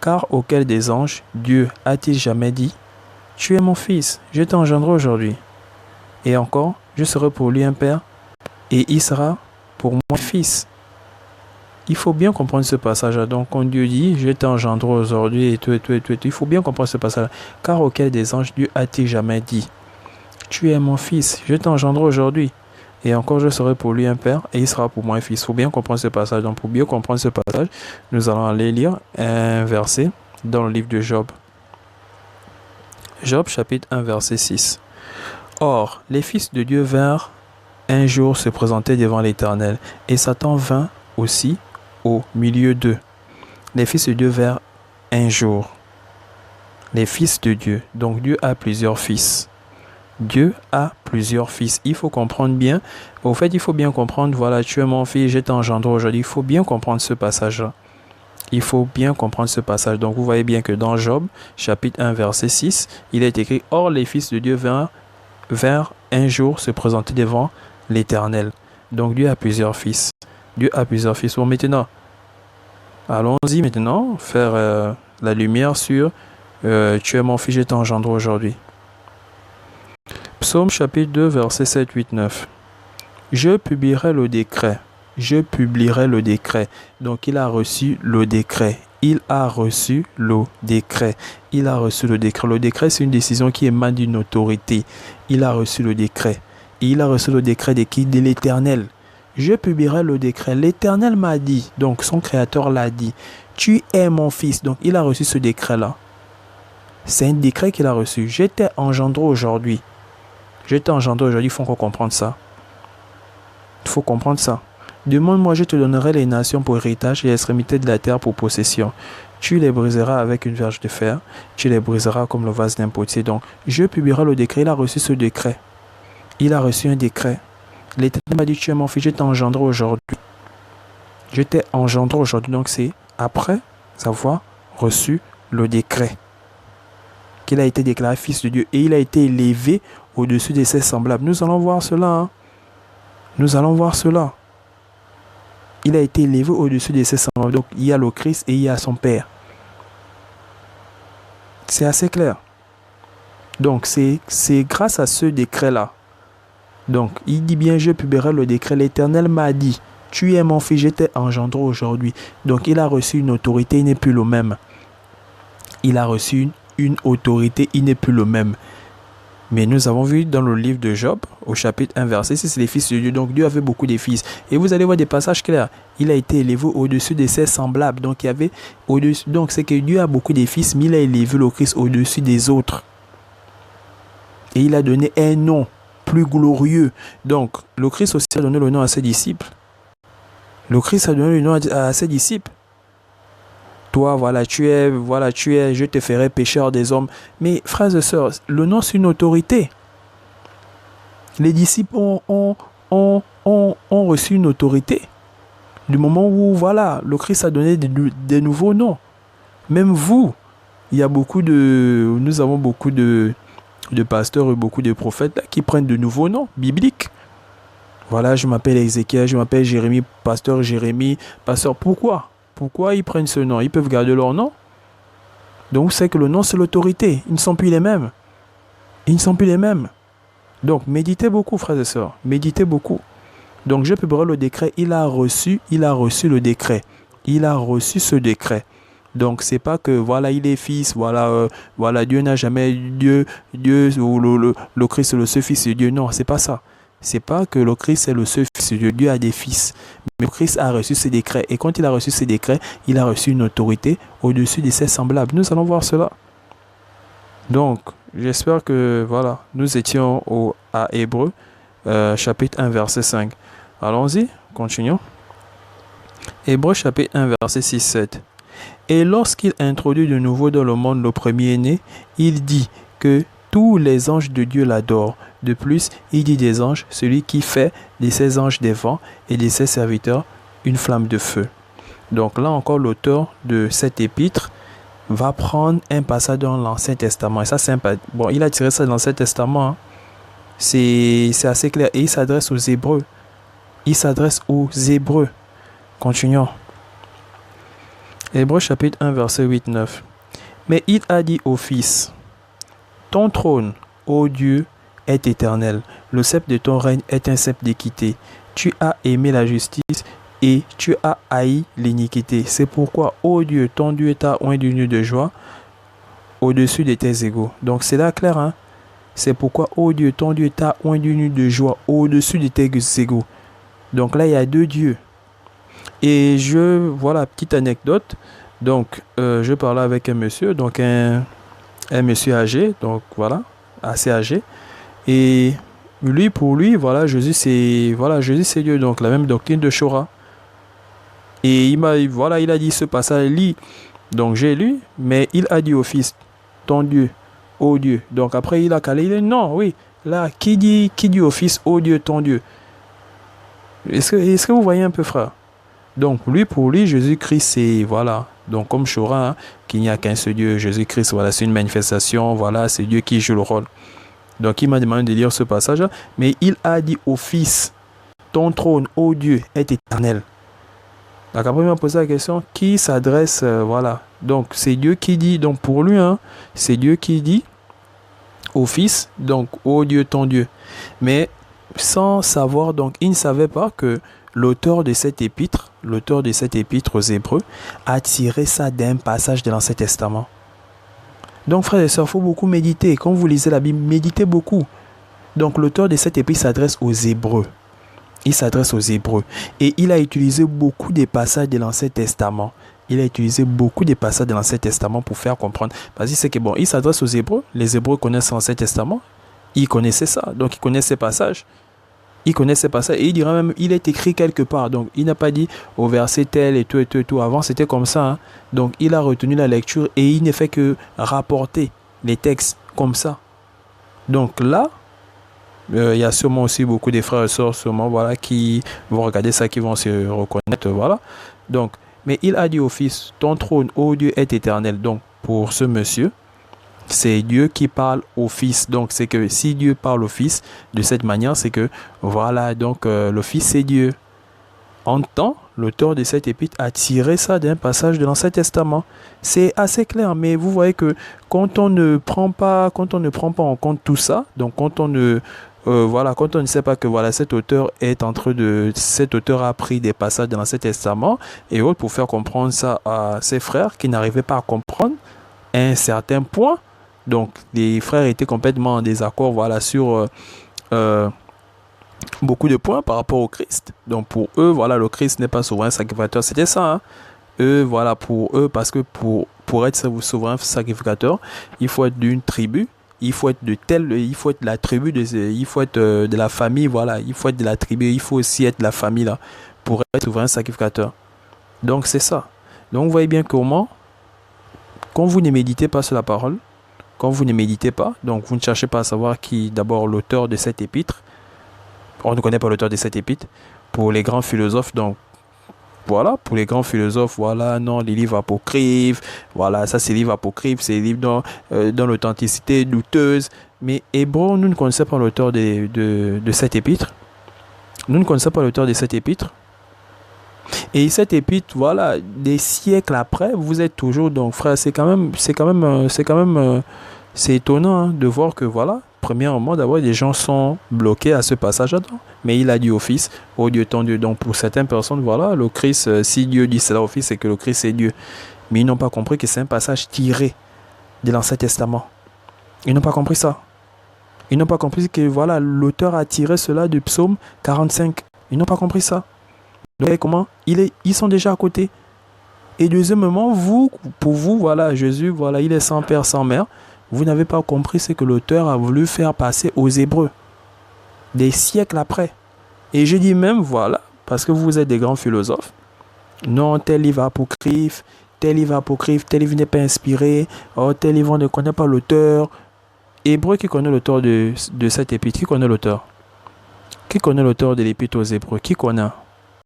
Car auquel des anges Dieu a-t-il jamais dit, tu es mon fils, je t'ai engendré aujourd'hui. Et encore, je serai pour lui un père, et il sera pour moi un fils. Il faut bien comprendre ce passage-là. Donc, quand Dieu dit, je t'ai engendré aujourd'hui, et tout, il faut bien comprendre ce passage-là. Car auquel des anges Dieu a-t-il jamais dit, tu es mon fils, je t'ai engendré aujourd'hui. Et encore, je serai pour lui un père, et il sera pour moi un fils. Il faut bien comprendre ce passage. Donc, pour bien comprendre ce passage, nous allons aller lire un verset dans le livre de Job. Job, chapitre 1, verset 6. Or, les fils de Dieu vinrent un jour se présenter devant l'Éternel, et Satan vint aussi au milieu d'eux. Les fils de Dieu vinrent un jour. Les fils de Dieu. Donc, Dieu a plusieurs fils. Dieu a plusieurs fils. Il faut comprendre bien. Au fait, il faut bien comprendre, voilà, tu es mon fils, je t'ai engendré aujourd'hui. Il faut bien comprendre ce passage-là. Il faut bien comprendre ce passage. Donc, vous voyez bien que dans Job, chapitre 1, verset 6, il est écrit, « Or, les fils de Dieu vinrent un jour se présenter devant l'Éternel. » Donc, Dieu a plusieurs fils. Dieu a plusieurs fils. Bon, maintenant, allons-y maintenant faire la lumière sur « Tu es mon fils, je t'ai engendré aujourd'hui. » Psaume chapitre 2, verset 7, 8, 9. « Je publierai le décret. Je publierai le décret. » Donc, il a reçu le décret. Il a reçu le décret. Il a reçu le décret. Le décret, c'est une décision qui émane d'une autorité. Il a reçu le décret. Et il a reçu le décret de qui? De l'Éternel. Je publierai le décret. L'Éternel m'a dit, donc son créateur l'a dit, tu es mon fils. Donc, il a reçu ce décret-là. C'est un décret qu'il a reçu. Je t'ai engendré aujourd'hui. Je t'ai engendré aujourd'hui. Il faut qu'on comprenne ça. Il faut comprendre ça. Demande-moi, je te donnerai les nations pour héritage et les extrémités de la terre pour possession. Tu les briseras avec une verge de fer. Tu les briseras comme le vase d'un potier. Donc, je publierai le décret. Il a reçu ce décret. Il a reçu un décret. L'Éternel m'a dit, tu es mon fils, je t'ai engendré aujourd'hui. Je t'ai engendré aujourd'hui. Donc, c'est après avoir reçu le décret qu'il a été déclaré fils de Dieu. Et il a été élevé au-dessus de ses semblables. Nous allons voir cela. Hein? Nous allons voir cela. Il a été élevé au-dessus de ses semblables. Donc, il y a le Christ et il y a son Père. C'est assez clair. Donc, c'est grâce à ce décret-là. Donc, il dit bien, je publierai le décret. L'Éternel m'a dit, tu es mon fils, je t'ai engendré aujourd'hui. Donc, il a reçu une autorité, il n'est plus le même. Il a reçu une autorité, il n'est plus le même. Mais nous avons vu dans le livre de Job, au chapitre 1, verset 6, c'est les fils de Dieu. Donc, Dieu avait beaucoup de fils. Et vous allez voir des passages clairs. Il a été élevé au-dessus de ses semblables. Donc, il y avait au-dessus. Donc, c'est que Dieu a beaucoup de fils, mais il a élevé le Christ au-dessus des autres. Et il a donné un nom plus glorieux. Donc, le Christ aussi a donné le nom à ses disciples. Le Christ a donné le nom à ses disciples. Toi, voilà, tu es, je te ferai pécheur des hommes. Mais, frères et sœurs, le nom, c'est une autorité. Les disciples ont reçu une autorité. Du moment où, voilà, le Christ a donné des nouveaux noms. Même vous, nous avons beaucoup de pasteurs et beaucoup de prophètes là, qui prennent de nouveaux noms bibliques. Voilà, je m'appelle Ézéchiel, je m'appelle Jérémie, pasteur Jérémie, pasteur. Pourquoi ils prennent ce nom? Ils peuvent garder leur nom. Donc, c'est que le nom, c'est l'autorité. Ils ne sont plus les mêmes. Donc, méditez beaucoup, frères et sœurs. Méditez beaucoup. Donc, je publierai le décret. Il a reçu le décret. Il a reçu ce décret. Donc, c'est pas que, voilà, il est fils, voilà, Dieu n'a jamais, Dieu, ou le Christ est le seul fils de Dieu. Non, c'est pas ça. C'est pas que le Christ est le seul fils de Dieu. Dieu a des fils. Mais le Christ a reçu ses décrets. Et quand il a reçu ses décrets, il a reçu une autorité au-dessus de ses semblables. Nous allons voir cela. Donc, j'espère que, voilà, nous étions à Hébreux, chapitre 1, verset 5. Allons-y, continuons. Hébreux, chapitre 1, verset 6, 7. Et lorsqu'il introduit de nouveau dans le monde le premier-né, il dit que tous les anges de Dieu l'adorent. De plus, il dit des anges, celui qui fait de ses anges des vents et de ses serviteurs une flamme de feu. Donc là encore, l'auteur de cet épître va prendre un passage dans l'Ancien Testament. Et ça, c'est bon, il a tiré ça dans l'Ancien Testament. Hein. C'est assez clair. Et il s'adresse aux Hébreux. Continuons. Hébreux chapitre 1, verset 8-9. Mais il a dit au Fils, ton trône, ô Dieu, est éternel. Le sceptre de ton règne est un sceptre d'équité. Tu as aimé la justice et tu as haï l'iniquité. C'est pourquoi, ô Dieu, ton Dieu t'a oint d'une nuit de joie au-dessus de tes égaux. Donc c'est là clair, hein? C'est pourquoi, ô Dieu, ton Dieu t'a oint d'une nuit de joie au-dessus de tes égaux. Donc là, il y a deux dieux. Et voilà, petite anecdote. Donc, je parlais avec un monsieur, donc un monsieur âgé, donc voilà, assez âgé. Et pour lui, voilà, Jésus c'est Dieu, donc la même doctrine de Shora. Et il a dit ce passage, lit. Donc j'ai lu, mais il a dit au Fils, ton Dieu, ô Dieu. Donc après il a calé, il dit non, oui, là, qui dit au Fils, ô Dieu, ton Dieu. Est-ce que vous voyez un peu, frère? Donc pour lui, Jésus-Christ, c'est, voilà, donc comme Shora, hein, qu'il n'y a qu'un seul Dieu, Jésus-Christ, voilà, c'est une manifestation, voilà, c'est Dieu qui joue le rôle. Donc il m'a demandé de lire ce passage, mais il a dit au Fils, ton trône, ô Dieu, est éternel. Donc après il m'a posé la question, qui s'adresse, voilà, donc c'est Dieu qui dit, donc pour lui, hein, c'est Dieu qui dit au Fils, donc ô Dieu, ton Dieu. Mais sans savoir, donc il ne savait pas que l'auteur de cette épître aux Hébreux, a tiré ça d'un passage de l'Ancien Testament. Donc frères et sœurs, il faut beaucoup méditer. Quand vous lisez la Bible, méditez beaucoup. Donc l'auteur de cette épître s'adresse aux Hébreux. Il s'adresse aux Hébreux. Et il a utilisé beaucoup de passages de l'Ancien Testament. Pour faire comprendre. Parce que c'est que bon, il s'adresse aux Hébreux. Les Hébreux connaissent l'Ancien Testament. Ils connaissaient ça. Donc ils connaissent ces passages. Et il dira même, il est écrit quelque part. Donc, il n'a pas dit au verset tel et tout. Avant, c'était comme ça. Hein. Donc, il a retenu la lecture et il ne fait que rapporter les textes comme ça. Donc là, il y a sûrement aussi beaucoup de frères et sœurs, voilà, qui vont regarder ça, qui vont se reconnaître, voilà. Donc, mais il a dit au Fils, ton trône, ô Dieu, est éternel. Donc, pour ce monsieur, c'est Dieu qui parle au Fils. Donc, c'est que si Dieu parle au Fils de cette manière, c'est que, voilà, donc le Fils, c'est Dieu. En temps, l'auteur de cette épître a tiré ça d'un passage de l'Ancien Testament. C'est assez clair, mais vous voyez que quand on ne prend pas en compte tout ça, donc quand on ne sait pas que voilà, cet auteur a pris des passages de l'Ancien Testament et autres pour faire comprendre ça à ses frères qui n'arrivaient pas à comprendre à un certain point. Donc, les frères étaient complètement en désaccord, voilà, sur beaucoup de points par rapport au Christ. Donc, pour eux, voilà, le Christ n'est pas souverain sacrificateur. C'était ça, hein. Eux, voilà, pour eux, parce que pour être souverain sacrificateur, il faut être d'une tribu, il faut être de la tribu, il faut être de la famille, voilà, il faut être de la tribu, il faut aussi être de la famille, là, pour être souverain sacrificateur. Donc, c'est ça. Donc, vous voyez bien comment, quand vous ne méditez pas sur la parole, quand vous ne méditez pas, donc vous ne cherchez pas à savoir qui d'abord l'auteur de cette épître. On ne connaît pas l'auteur de cette épître. Pour les grands philosophes, donc voilà, voilà, non, les livres apocryphes, voilà, ça c'est les livres apocryphes, c'est les livres dans l'authenticité douteuse. Mais Hébreux, nous ne connaissons pas l'auteur de cette épître. Et cette épître, voilà, des siècles après, vous êtes toujours, donc frère, c'est étonnant, hein, de voir que voilà, premièrement, d'abord, les gens sont bloqués à ce passage-là. Mais il a dit au Fils, ô Dieu, ton Dieu. Donc pour certaines personnes, voilà, le Christ, si Dieu dit cela au Fils, c'est que le Christ est Dieu. Mais ils n'ont pas compris que c'est un passage tiré de l'Ancien Testament. Ils n'ont pas compris ça. Ils n'ont pas compris que voilà, l'auteur a tiré cela du psaume 45. Ils n'ont pas compris ça. Donc, comment ils sont déjà à côté. Et deuxièmement, pour vous, voilà, Jésus, voilà, il est sans père, sans mère. Vous n'avez pas compris ce que l'auteur a voulu faire passer aux Hébreux. Des siècles après. Et je dis même, voilà, parce que vous êtes des grands philosophes. Non, tel livre apocryphe, tel livre n'est pas inspiré. Oh, tel livre, on ne connaît pas l'auteur. Hébreux, qui connaît l'auteur de cette épître? Qui connaît l'auteur? Qui connaît l'auteur de l'épître aux Hébreux? Qui connaît?